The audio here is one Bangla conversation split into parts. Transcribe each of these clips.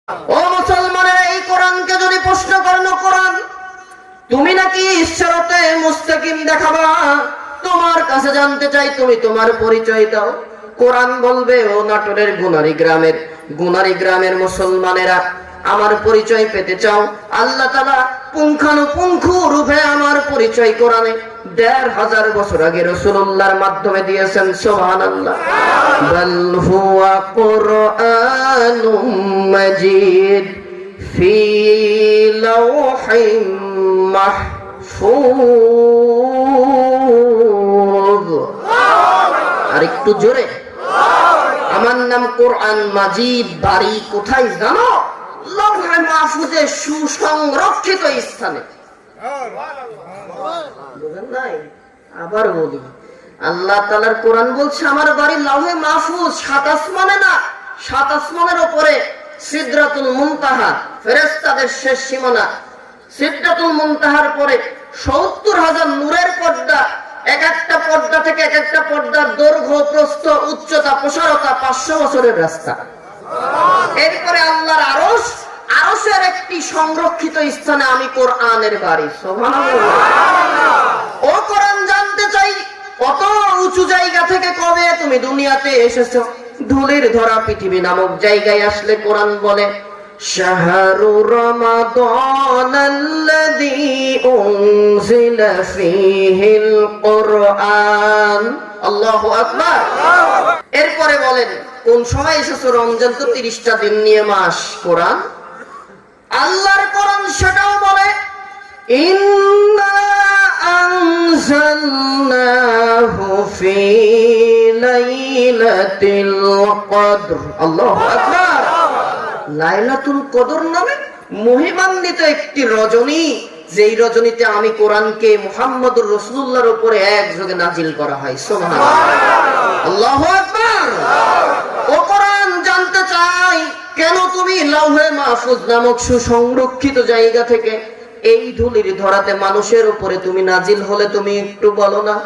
ও মুসলমানের, এই কোরআনকে যদি প্রশ্ন করেন, কোরআন তুমি নাকি ঈশ্বরতে মুস্তাকিম দেখাবা, তোমার কাছে জানতে চাই তুমি তোমার পরিচয় দাও। কোরআন বলবে, ও নাটোরের গুনারি গ্রামের মুসলমানেরা, আমার পরিচয় পেতে চাও? আল্লাহ তাআলা পুঙ্খানুপুঙ্খ রূপে আমার পরিচয় কোরআনে ১৫০০ বছর আগে রাসূলুল্লাহর মাধ্যমে দিয়েছেন। সুবহানাল্লাহ। বাল হুয়া কুরআনুম মাজিদ ফি লাওহিম মাহফুজ। আর একটু জোরে, আমার নাম কোরআন মাজিদ, বাড়ি কোথায় জানো? লৌহে মাহফুজে সুসংরক্ষিত স্থানে। বুঝেন নাই? আবার বলি, আল্লাহ তাআলার কোরআন বলছে আমার বাড়ি লৌহে মাহফুজ, ৭ আসমানে না, ৭ আসমানের উপরে সিদরাতুল মুনতাহা, ফেরেশতাদের শেষ সীমানা। সিদরাতুল মুনতাহার পরে ৭০,০০০ নূরের পর্দা, এক একটা পর্দা থেকে এক একটা পর্দার দৈর্ঘ্য, প্রস্থ, উচ্চতা, প্রসারতা ৫০০ বছরের রাস্তা। এরপরে আল্লাহর আরশ, আরশের একটি সংরক্ষিত স্থানে আমি কোরআনের বাড়ি। সুবহানাল্লাহ। ও কোরআন জানতে চাই, কত উঁচু জায়গা থেকে কবে তুমি দুনিয়াতে এসেছো? ধুলির ধরা পৃথিবী নামক জায়গায় আসলে কোরআন বলে, শাহরু রমাদানাল্লাযী উনজিলা ফীহিল কুরআন। আল্লাহু আকবার। এরপরে বলেন, কোন সময় এসেছো? রমজান তো ৩০টা দিন নিয়ে মাস। কোরআন, আল্লাহর কোরআন সেটাও বলে, ইন্না আনজালনাহু ফী লাইলাতিল কদর। আল্লাহু আকবার। লাইলাতুল কদর নামে মহিমান্বিত একটি রজনী, যেই রজনীতে আমি কোরআনকে মুহাম্মদুর রাসূলুল্লাহর উপরে একযোগে নাজিল করা হয়। সুবহানাল্লাহ। আল্লাহু আকবার। ও কোরআন জানতে চাই, কেন তুমি লৌহে মাহফুজ নামক সুসংরক্ষিত জায়গা থেকে এই ধুলির ধরাতে মানুষের উপরে তুমি নাজিল হলে, তুমি একটু বলো না?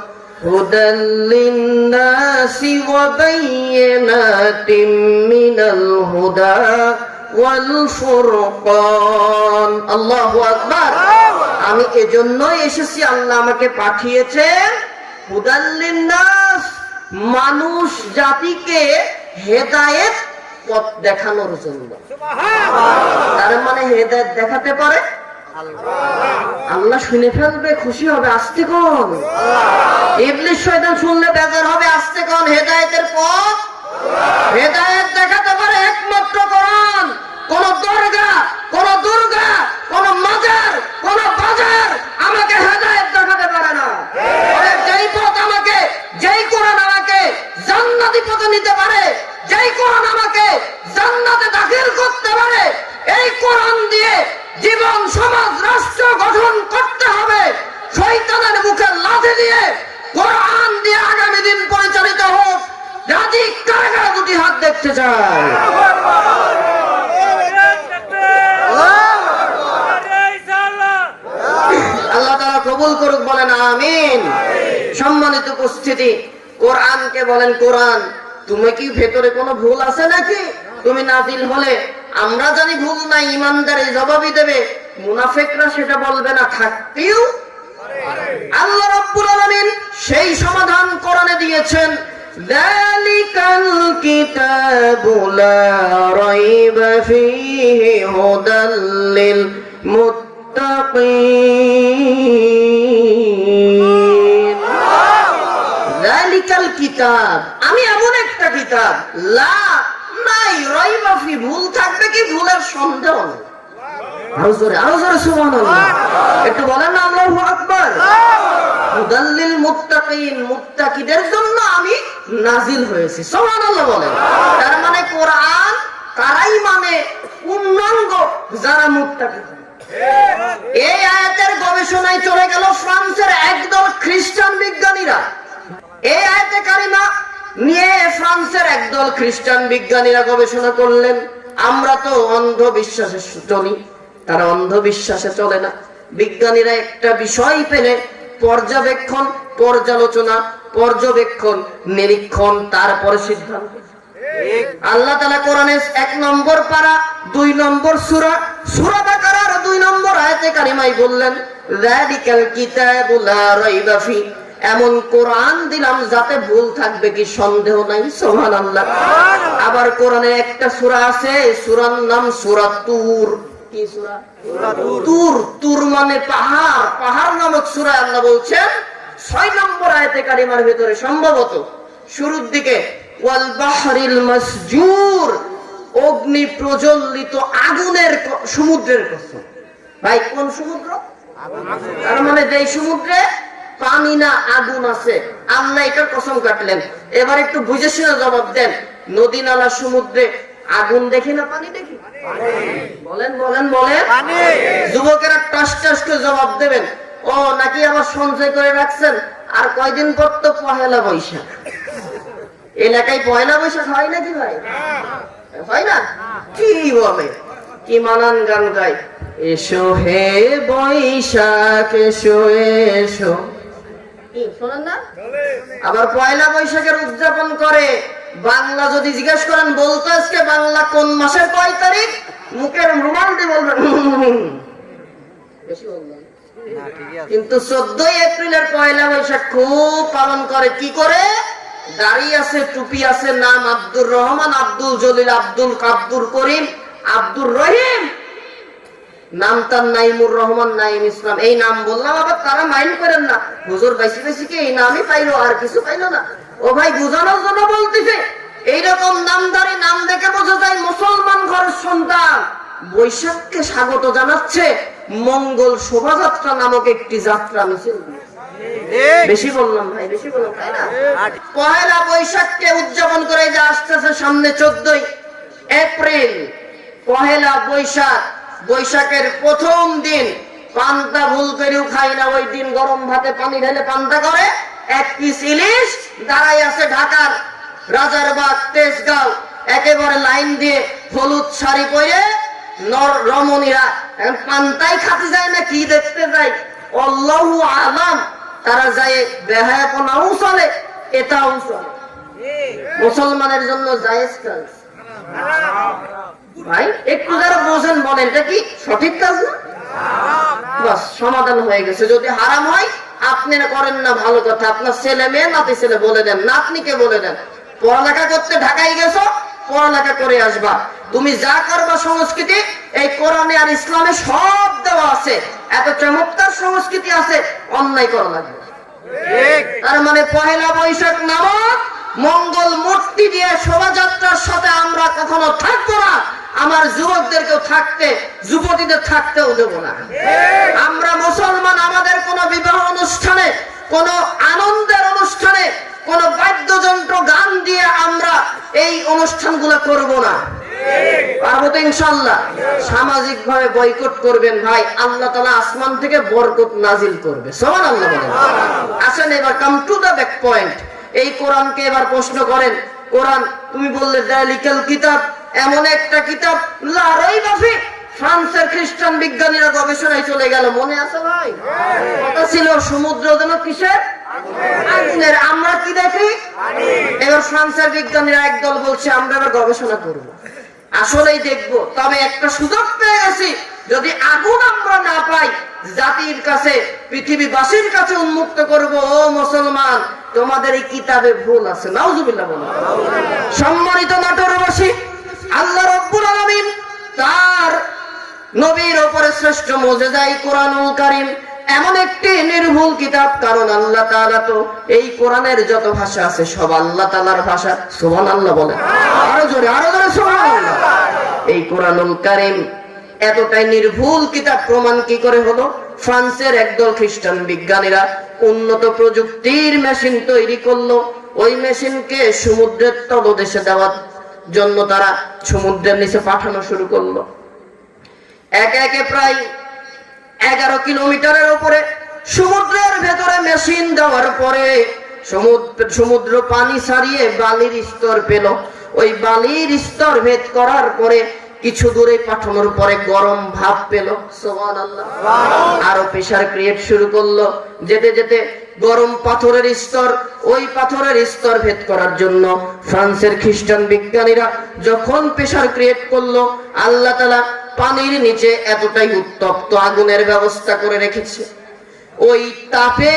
হুদাল লিন্নাসি ওয়া বাইয়িনাতিম মিনাল হুদা ওয়াল ফুরকান। আল্লাহু আকবার। আমি এজন্যই এসেছি, আল্লাহ আমাকে পাঠিয়েছেন হুদাল লিন্নাস, মানুষ জাতিকে হেদায়েত পথ দেখানোর জন্য। তার মানে হেদায়েত দেখাতে পারে আল্লাহ। শুনে ফেলবে, খুশি হবে, আস্তে কোন। ইবলিস শয়তান শুনলে বেজার হবে, আস্তে কোন। হেদায়েতের পথ, হেদায়েত দেখাতে পারে একমাত্র কোরআন। কোন দরগা, কোন দুর্গা, কোন মাজার, কোন বাজার আমাকে হেদায়েত দেখাতে পারে না। যেই পথ আমাকে, যেই কোরআন আমাকে জান্নাতি পথে নিতে পারে, যেই কোরআন আমাকে জান্নাতে দাখিল করতে পারে, এই কোরআন দিয়ে জীবন, সমাজ, রাষ্ট্র গঠন করতে হবে। শয়তানের মুখে লাথি দিয়ে কোরআন দিয়ে আগামী দিন পরিচালিত হোক। জাতি কারা দুটি হাত দেখতে চায়? আল্লাহ তাআলা কবুল করুক, বলেন আমিন। সম্মানিত উপস্থিতি, কোরআনকে বলেন কোরআন, তুমি কি ভেতরে কোনো ভুল আছে নাকি? তুমি নাজিল হলে আমরা জানি ভুল নাই, ইমানদারে জবাবই দেবে, মুনাফিকরা সেটা বলবে না, থাকতেও আল্লাহ রাব্বুল আলামিন সেই সমাধান কোরআনে দিয়েছেন। যালিকাল কিতাবু লা রাইবা ফীহি হুদাল লিল মুত্তাকিন। যালিকাল কিতাব, আমি এমন একটা কিতাব, লা নাই রাইবা ফী, ভুল থাকবে কি? ভুলের সন্দেহ নেই। আরো জোরে সুবহানাল্লাহ। একটু বলেন না আল্লাহু আকবার। হুদাল লিল মুত্তাকিন, মুত্তাকিদের জন্য আমি নাজিল হয়েছি। সুবহানাল্লাহ বলেন। তার মানে কোরআন কারাই মানে? পূর্ণাঙ্গ যারা মুত্তাকি। এই আয়াতের গবেষণায় চলে গেল ফ্রান্সের একদল খ্রিস্টান বিজ্ঞানীরা। এই আয়াতে কারিমা নিয়ে ফ্রান্সের একদল খ্রিস্টান বিজ্ঞানীরা গবেষণা করলেন। আমরা তো অন্ধবিশ্বাসে চলি, তারা অন্ধবিশ্বাসে চলে না। বিজ্ঞানীরা একটা বিষয় পেলে পর্যবেক্ষণ, পর্যালোচনা, পর্যবেক্ষণ, নিরীক্ষণ, তারপরে সিদ্ধান্ত। আল্লাহ তাআলা কোরআনের 1 নম্বর পারা 2 নম্বর সূরা সূরা বাকারার 2 নম্বর আয়াতে কারিমায় বললেন যালিকাল কিতাবু লা রাইবা ফি, এমন কোরআন দিলাম যাতে ভুল থাকবে কি সন্দেহ নাই। সুবহানাল্লাহ। আবার কোরআনে একটা সূরা আছে, সূরার নাম সূরা তুর। কি সূরা? তুর। তুর মানে পাহাড়, পাহাড় নামক সূরা আল্লাহ বলছেন 6 নম্বর আয়াতে কারিমার ভিতরে সম্ভবত শুরুর দিকে ওয়াল বাহরিল মাসজুর, অগ্নি প্রজ্বলিত আগুনের সমুদ্রের কসম। ভাই কোন সমুদ্র? তার মানে যেই সমুদ্রে পানি না আগুন আছে, আল্লাহ এটার কসম কাটলেন। এবার একটু বুঝে শুনে জবাব দেন, নদী নালা সমুদ্রে আগুন দেখি না পানি দেখি? বলেন বলেন বলেন। যুবকেরা টাস টাস করে জবাব দেবেন, ও নাকি আবার সঞ্চয় করে রাখছেন, আর কয়দিন পর তো পহেলা বৈশাখ। এলাকায় পয়লা বৈশাখ হয় নাকি ভাই? হয় না? কি বলে, কি মানান গান গায়, এসো হে বৈশাখ এসো এসো, শোনেন না? আবার পয়লা বৈশাখের উদযাপন করে। বাংলা যদি জিজ্ঞেস করেন, বলতো আজকে বাংলা কোন মাসের কয় তারিখ, মুখের রুমাল দিয়ে বলবেন বেশি বলবেন। কিন্তু 14 এপ্রিলের পয়লা বৈশাখ খুব পালন করে। কি করে? দাড়ি আছে, টুপি আছে, নাম আব্দুর রহমান, আব্দুল জলিল, আব্দুল কাব্দুর করিম, আব্দুর রহিম, নাম তার নাইমুর রহমান, নাইম ইসলাম। এই নাম বললাম, আবার তারা মাইন্ড করেন না, হুজুর বাইসি বাইসি কি এই নামই পাইলো, আর কিছু পাইলো না। ও ভাই বুঝানোর জন্য বলতেছে, এইরকম নামদারি নাম দেখে বোঝা যায় মুসলমান ঘরের সন্তান। বৈশাখকে স্বাগত জানাচ্ছে মঙ্গল শোভাযাত্রা নামক একটি যাত্রা মিছিল। বেশি বললাম ভাই, বেশি বললাম তাই না? পয়লা বৈশাখকে উদযাপন করে যে আসতেছে সামনে 14 এপ্রিল, পহেলা বৈশাখ। বৈশাখের প্রথম দিন পান্তা ভুল করেও খাই না, ওই দিন গরম ভাতে পানি ঢেলে পান্তা করে। 1 পিস ইলিশ দাঁড়াই আছে ঢাকার রাজারবাগ তেজগাঁও, একেবারে লাইন দিয়ে হলুদ শাড়ি পরে রমণীরা পান্তাই খাতে যায় না কি দেখতে যায় আল্লাহু আলাম। তারা যায় বেহায়াপনাও চলে, এটাও চলে। মুসলমানের জন্য জায়েজ কাজ। ভাই একটু যারা বোঝেন বলেন, এটা কি সঠিক কাজ না? বাস সমাধান হয়ে গেছে। যদি হারাম হয় আপনারা করেন না, ভালো কথা, আপনার ছেলে মেয়ে নাতি ছেলে বলে দেন, নাতনিকে বলে দেন, পড়ালেখা করতে ঢাকায় গেছো, পড়ালেখা করে আসবা। তুমি যা করবা সংস্কৃতি এই কোরআনে আর ইসলামে সব দেওয়া আছে। এত চমৎকার সংস্কৃতি আছে, অন্যায় করা লাগবে। তার মানে পহেলা বৈশাখ নামক মঙ্গল মূর্তি দিয়ে শোভাযাত্রার সাথে আমরা কখনো থাকবো না। আমার যুবকদেরকেও থাকতে, যুবতীদের থাকতেও দেবো না। আমরা মুসলমান, আমাদের কোন বিবাহ অনুষ্ঠানে, কোন আনন্দের অনুষ্ঠানে, কোন বাদ্যযন্ত্র গান দিয়ে আমরা এই অনুষ্ঠানগুলো করব না। পারবো তো ইনশাআল্লাহ? সামাজিক ভাবে বয়কট করবেন ভাই, আল্লাহ তাআলা আসমান থেকে বরকত নাজিল করবে। সুবহানাল্লাহ বলেন। আসেন এবার come to the back point. এই কোরআনকে এবার প্রশ্ন করেন, কোরআন তুমি বললে যালিকাল কিতাব, এমন একটা কিতাব লা রাইবা ফি। ফ্রান্সের খ্রিস্টান বিজ্ঞানীরা গবেষণায় চলে গেল, মনে আছে ভাই? কথা ছিল সমুদ্র যেন কিসের? আগুনের। আমরা কি দেখি? এবার ফ্রান্সের বিজ্ঞানীরা একদল বলছে আমরা এবার গবেষণা করব, আসলেই দেখবো। তবে একটা সুযোগ পেয়ে গেছি, যদি আগুন আমরা না পাই, জাতির কাছে, পৃথিবীবাসীর কাছে উন্মুক্ত করব, ও মুসলমান তোমাদের এই কিতাবে ভুল আছে। নাউজুবিল্লাহ বলুন। সম্মানিত নাটোরবাসী, আল্লাহ রাব্বুল আলামিন তার নবীর উপরে শ্রেষ্ঠ মুজিজা কোরআনুল কারীম, এমন একটি নির্ভুল কিতাব। কারণ আল্লাহ তাআলা তো এই কোরআনের যত ভাষা আছে সব আল্লাহ তাআলার ভাষা। সুবহানাল্লাহ বলেন। আরো জোরে, আরো জোরে সুবহানাল্লাহ। এই কোরআনুল কারীম এতটাই নির্ভুল কিতাব, প্রমাণ কি করে হলো? ফ্রান্সের একদল খ্রিস্টান বিজ্ঞানীরা উন্নত প্রযুক্তির মেশিন তৈরি করলো। ওই মেশিনকে সমুদ্রের তলদেশে দেওয়ার জন্য তারা সমুদ্রের নিচে পাঠানো শুরু করলো। একে একে প্রায় 11 কিলোমিটারের উপরে সমুদ্রের ভেতরে মেশিন দেওয়ার পরে সমুদ্র পানি ছাড়িয়ে বালির স্তর পেল। ওই বালির স্তর ভেদ করার পরে কিছু দূরে পাঠানোর পরে গরম ভাব পেল। সুবহানাল্লাহ। আরো প্রেসার ক্রিয়েট শুরু করলো। যেতে যেতে গরম পাথরের স্তর, ওই পাথরের স্তর ভেদ করার জন্য ফ্রান্সের খ্রিস্টান বিজ্ঞানীরা যখন প্রেসার ক্রিয়েট করলো, আল্লাহ তাআলা পানির নিচে এতটাই উত্তপ্ত আগুনের ব্যবস্থা করে রেখেছে। ওই তাপে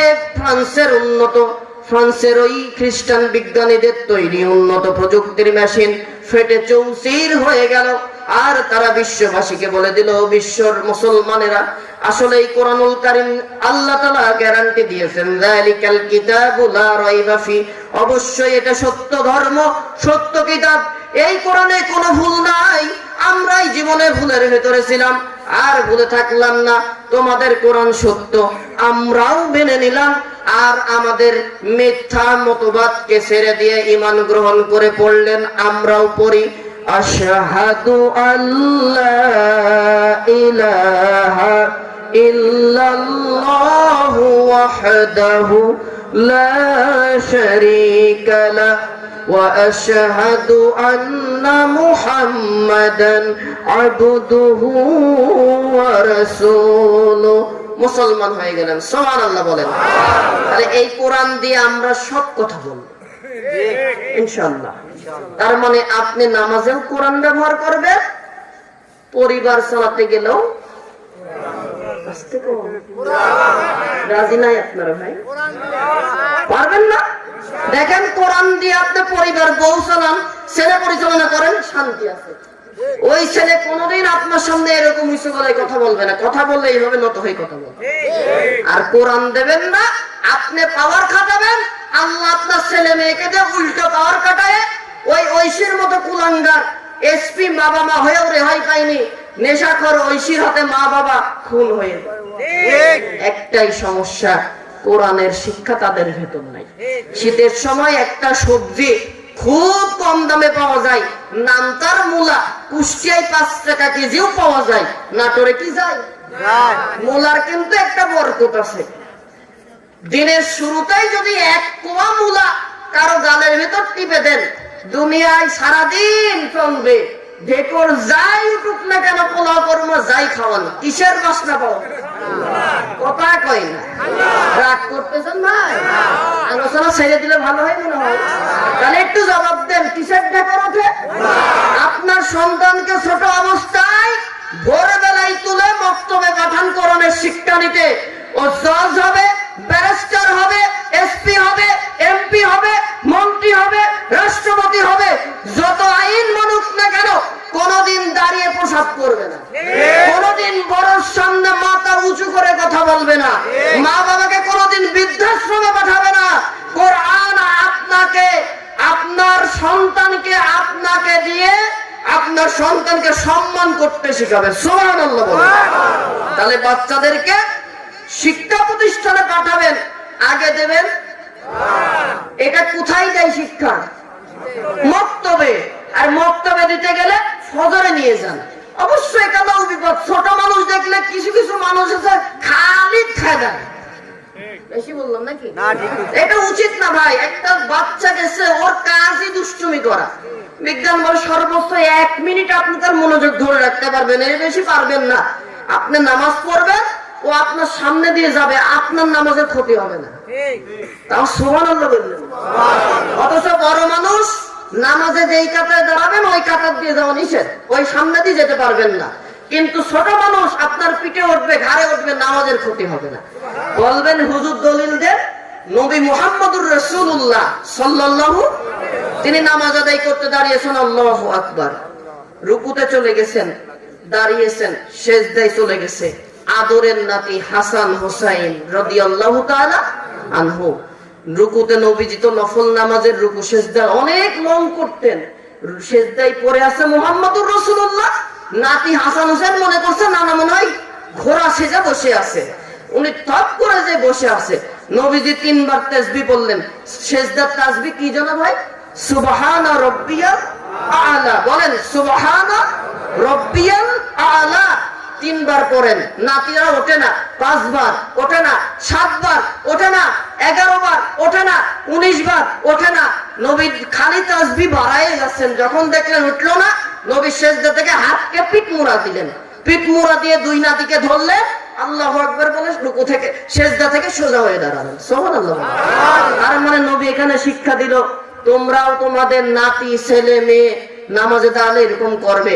ফ্রান্সের ওই খ্রিস্টান বিজ্ঞানীদের তৈরি উন্নত প্রযুক্তির মেশিন ফেটে চৌচির হয়ে গেল। আর তারা বিশ্ববাসীকে বলে দিল, বিশ্বর মুসলমানেরা, আসলে এই কোরআনুল কারীম আল্লাহ তাআলা গ্যারান্টি দিয়েছেন, যালিকাল কিতাবু লা রাইবা ফি, অবশ্যই এটা সত্য ধর্ম, সত্য কিতাব, এই কোরআনে কোনো ভুল নাই। আমরাই জীবনে ভুলের ভেতরে ছিলাম, আর ভুলে থাকলাম না। তোমাদের কোরআন সত্য, আমরাও মেনে নিলাম, আর আমাদের মিথ্যা মতবাদকে ছেড়ে দিয়ে ঈমান গ্রহণ করে পড়লেন। আমরাও পড়ি, আশহাদু আল্লা ইলাহা ইল্লাল্লাহু ওয়াহদাহু লা শারীকা লাহু ওয়া আশহাদু আন্না মুহাম্মাদান আবদুহু ওয়া রাসূলুহু। মুসলমান হয়ে গেলেন, সুবহানাল্লাহ বলেন। তাহলে এই কোরআন দিয়ে আমরা সব কথা বলবো ইনশাআল্লাহ। তার মানে আপনি নামাজেও কোরআন ব্যবহার করবেন, পরিবার চালাতে গেলেও রাজি নাই আপনারা ভাই, পারবেন না? দেখেন, কোরআন দিয়ে আপনি পরিবার, বউ চালান, ছেলে পরিচালনা করেন, শান্তি আছে। ওই ছেলে কোনোদিন আপনার সামনে এরকম উঁচু গলায় কথা বলবে না, কথা বললে এইভাবে নত হয়ে কথা বলবে। আর কোরআন দেবেন না, আপনি পাওয়ার খাটাবেন, আল্লাহ আপনার ছেলে মেয়েকে দিয়ে উল্টো পাওয়ার কাটায় ওই ঐশীর মতো কুলাঙ্গার এসপি বাবা মা হয়েও রেহাই পায়নি, নেশাখোর ঐশীর হাতে মা বাবা খুন হয়ে। একটাই সমস্যা, কোরআনের শিক্ষা তাদের ভেতর নাই। শীতের সময় একটা সবজি খুব কম দামে পাওয়া যায়, নাম তার মূলা, কুষ্টিয়ায় 5 টাকা কেজিও পাওয়া যায়, নাটোরে কি যায়? মূলার কিন্তু একটা বরকত আছে। দিনের শুরুতেই যদি 1 কোয়া মূলা কারো গালের ভেতর টিপে দেন, দুনিয়ায় সারাদিন চলবে। ঢেকর যাই উঠুক না কেন, পোলাও কর্মা যাই খাওয়ান, কিসের বাসনা পাও? কথা কয় না, রাগ করতেছেন ভাই? আলোচনা ছেড়ে দিলে ভালো হয় মনে হয়। তাহলে একটু জবাব দেন, কিসের ঢেকর ওঠে? আপনার সন্তানকে ছোট অবস্থায় ভোরবেলায় তুলে মক্তবে পাঠান কোরআনের শিক্ষা নিতে। ও জজ হবে, ব্যারিস্টার হবে, এসপি হবে, এমপি হবে, মন্ত্রী হবে, রাষ্ট্রপতি হবে, যত আইন মানুষ না কেন কোনদিন দাঁড়িয়ে প্রসাব করবে না, কোনদিন বড়র সামনে মাথা উঁচু করে কথা বলবে না, মা বাবাকে কোনদিন বৃদ্ধাশ্রমে পাঠাবে না। কোরআন আপনাকে, আপনার সন্তানকে আপনাকে দিয়ে আপনার সন্তানকে সম্মান করতে শেখাবে। সুবহানাল্লাহ বলেন। তাহলে বাচ্চাদেরকে শিক্ষা প্রতিষ্ঠানে পাঠাবেন, আগে দেবেন। এটা কোথায় দেয় শিক্ষা? মক্তবে। আর মক্তবে দিতে গেলে ফজরে নিয়ে যান। অবশ্যই এটাও বিপদ। ছোট মানুষ দেখলে কিছু কিছু মানুষ আছে খালি খায়, বেশি বললাম নাকি? এটা উচিত না ভাই। একটা বাচ্চা গেছে, ওর কাজই দুষ্টুমি করা। বিজ্ঞান বলে সর্বোচ্চ 1 মিনিট আপনি তার মনোযোগ ধরে রাখতে পারবেন, এর বেশি পারবেন না। আপনি নামাজ পড়বেন, ও আপনার সামনে দিয়ে যাবে, আপনার নামাজের ক্ষতি হবে না। তাও সুবহানাল্লাহ বললেন। অথচ বড় মানুষ নামাজে যেই কাতারে দাঁড়াবেন ওই কাতার দিয়ে যাওয়া নিষেধ, ওই সামনে দিয়ে যেতে পারবেন না। কিন্তু ছোট মানুষ আপনার পিঠে উঠবে, ঘাড়ে উঠবে, নামাজের ক্ষতি হবে না। বলবেন হুজুর দলিল দেন। নবী মুহাম্মদুর রাসূলুল্লাহ সাল্লাল্লাহু, তিনি নামাজ আদায় করতে দাঁড়িয়েছেন, আল্লাহু আকবার, রুকুতে চলে গেছেন, দাঁড়িয়েছেন, সেজদায় চলে গেছে। আদরের নাতি হাসান হোসাইন রাদিয়াল্লাহু তাআলা আনহু, রুকুতে নবীজি তো নফল নামাজের রুকু সেজদা অনেক লং করতেন, সেজদায় পড়ে আছে মুহাম্মদুর রাসূলুল্লাহ। নাতি হাসান হোসেন মনে করছে নানা মনে হয় ঘোড়া সেজে বসে আছে, উনি থপ করে যে বসে আছে। নবীজি 3 বার তাসবিহ পড়লেন। সেজদার তাসবিহ কি জানো ভাই? সুবহানা রাব্বিয়াল আ'লা। বলেন সুবহানা রাব্বিয়াল আ'লা। 3 বার পড়েন। নাতিরা ওঠে না, 5 বার ওঠে না, 7 বার ওঠে না, 11 বার ওঠে না, 19 বার ওঠে না। নবী খালি তাসবিহ বাড়ায় যাচ্ছেন। যখন দেখলেন উঠলো না, নবী সেজদা থেকে হাতকে পিঠ মুড়া দিলেন। পিঠ মুড়া দিয়ে 2 নাতিকে ধরলেন, আল্লাহু আকবার বলে রুকু থেকে সিজদা থেকে সোজা হয়ে দাঁড়াবেন। সুবহানাল্লাহ। আর মানে নবী এখানে শিক্ষা দিল, তোমরাও তোমাদের নাতি ছেলে মেয়ে নামাজে দাঁড়ালে এরকম করবে।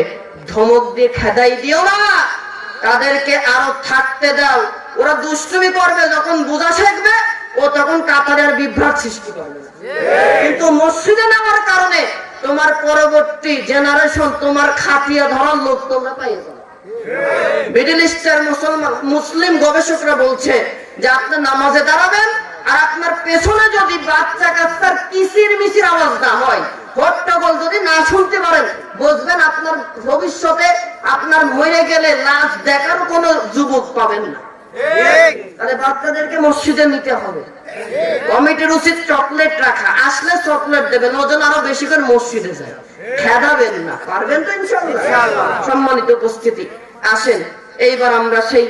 ধমক দিয়ে খেদাই দিও না, তাদেরকে আরো থাকতে দাও। ওরা দুষ্টুমি করবে, যখন বোঝা শিখবে ও তখন কাতারে আর বিভ্রাট সৃষ্টি করবে। কিন্তু মসজিদে নেওয়ার কারণে তোমার পরবর্তী জেনারেশন, তোমার খাটিয়া ধরার লোক তোমরা পাইয়ে যাবে। মিডল ইস্টের মুসলিম গবেষকরা বলছে যে আপনি নামাজে দাঁড়াবেন আর আপনার পেছনে যদি বাচ্চা কাচ্চার কিচির মিচির আওয়াজ না হয়, হট্টগোল যদি না শুনতে পারেন, বুঝবেন আপনার ভবিষ্যতে আপনার মরে গেলে লাশ দেখার কোনো যুবক পাবেন না। তাহলে বাচ্চাদেরকে মসজিদে নিতে হবে। কমিটির উচিত চকলেট রাখা, আসলে চকলেট দেবেন, ওজন আরো বেশি করে মসজিদে যায়, খেদাবেন না। পারবেন তো ইনশাআল্লাহ? সম্মানিত উপস্থিতি, আসেন এইবার আমরা সেই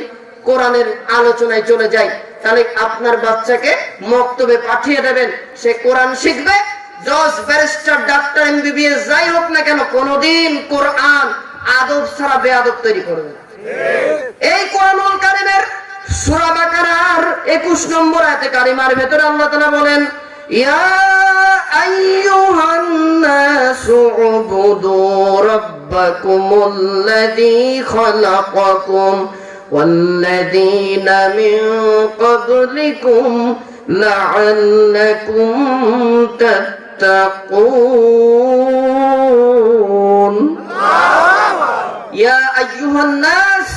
কোরআনের আলোচনায় চলে যাই। তাহলে আপনার বাচ্চাকে মক্তবে পাঠিয়ে দেবেন, সে কোরআন শিখবে। জজ, ব্যারিস্টার, ডাক্তার, এমবিবিএস যাই হোক না কেন, কোনদিন কোরআন আদব ছাড়া বেয়াদব তৈরি করবে না। এই কোরআনুল কারীমের সূরা বাকারার 21 নম্বর আয়াতে কারিমার ভেতরে আল্লাহ তাআলা বলেন, ইয়া আইয়ুহান নাসু উবুদু রাব্বাকুমুল্লাযী খালাকাকুম ওয়াল্লাযীনা মিন ক্বাবলিকুম লাআল্লাকুম তাত্তাকুন। ইয়া আইয়ুহান নাস,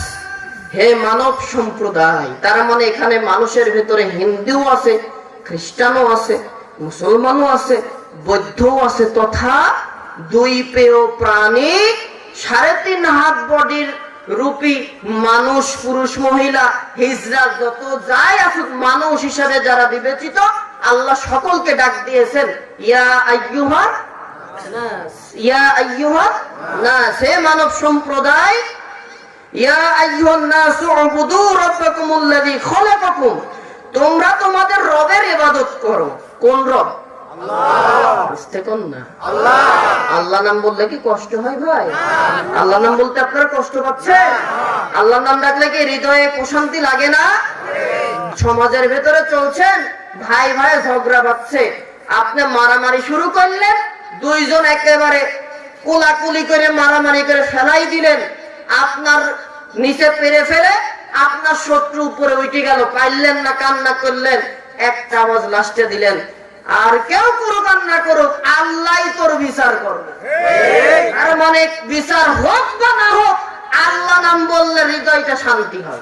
হে মানব সম্প্রদায়। তার মানে এখানে মানুষের ভেতরে হিন্দুও আছে, খ্রিস্টানও আছে, মুসলমানও আছে, বৌদ্ধও আছে, তথা দুই পেয় প্রাণী, 3.5 হাত বডির রূপী মানুষ, পুরুষ মহিলা, হিজড়া, যত যাই আসুক মানুষ হিসাবে যারা বিবেচিত, আল্লাহ সকলকে ডাক দিয়েছেন ইয়া আইয়ুহান নাস, ইয়া আইয়ুহান নাস, হে মানব সম্প্রদায়। ইয়া আইয়ুহান নাসু উবুদু রাব্বাকুমুল্লাযী খালাকাকুম, তোমরা তোমাদের রবের ইবাদত করো। কোন রব? আল্লাহ। বুঝতে কোন না? আল্লাহ। আল্লাহ নাম বললে কি কষ্ট হয় ভাই? আল্লাহ নাম বলতে আপনারা কষ্ট পাচ্ছেন? আল্লাহ নাম ডাকলে কি হৃদয়ে প্রশান্তি লাগে না? সমাজের ভেতরে চলছেন, ভাই ভাই ঝগড়া বাঁধছে, আপনি মারামারি শুরু করলেন, দুইজন একেবারে কোলাকুলি করে মারামারি করে ফেলাই দিলেন, আপনার নিচে পেরে ফেলে আপনার শত্রু উপরে উঠে গেল, পাইলেন না, কান্না করলেন, একটা আওয়াজ লাস্টে দিলেন, আর কেউ করুক আর না করুক, আল্লাহই তোর বিচার করবে। আর মানে বিচার হোক বা না হোক, আল্লাহ নাম বললে হৃদয়টা শান্তি হয়।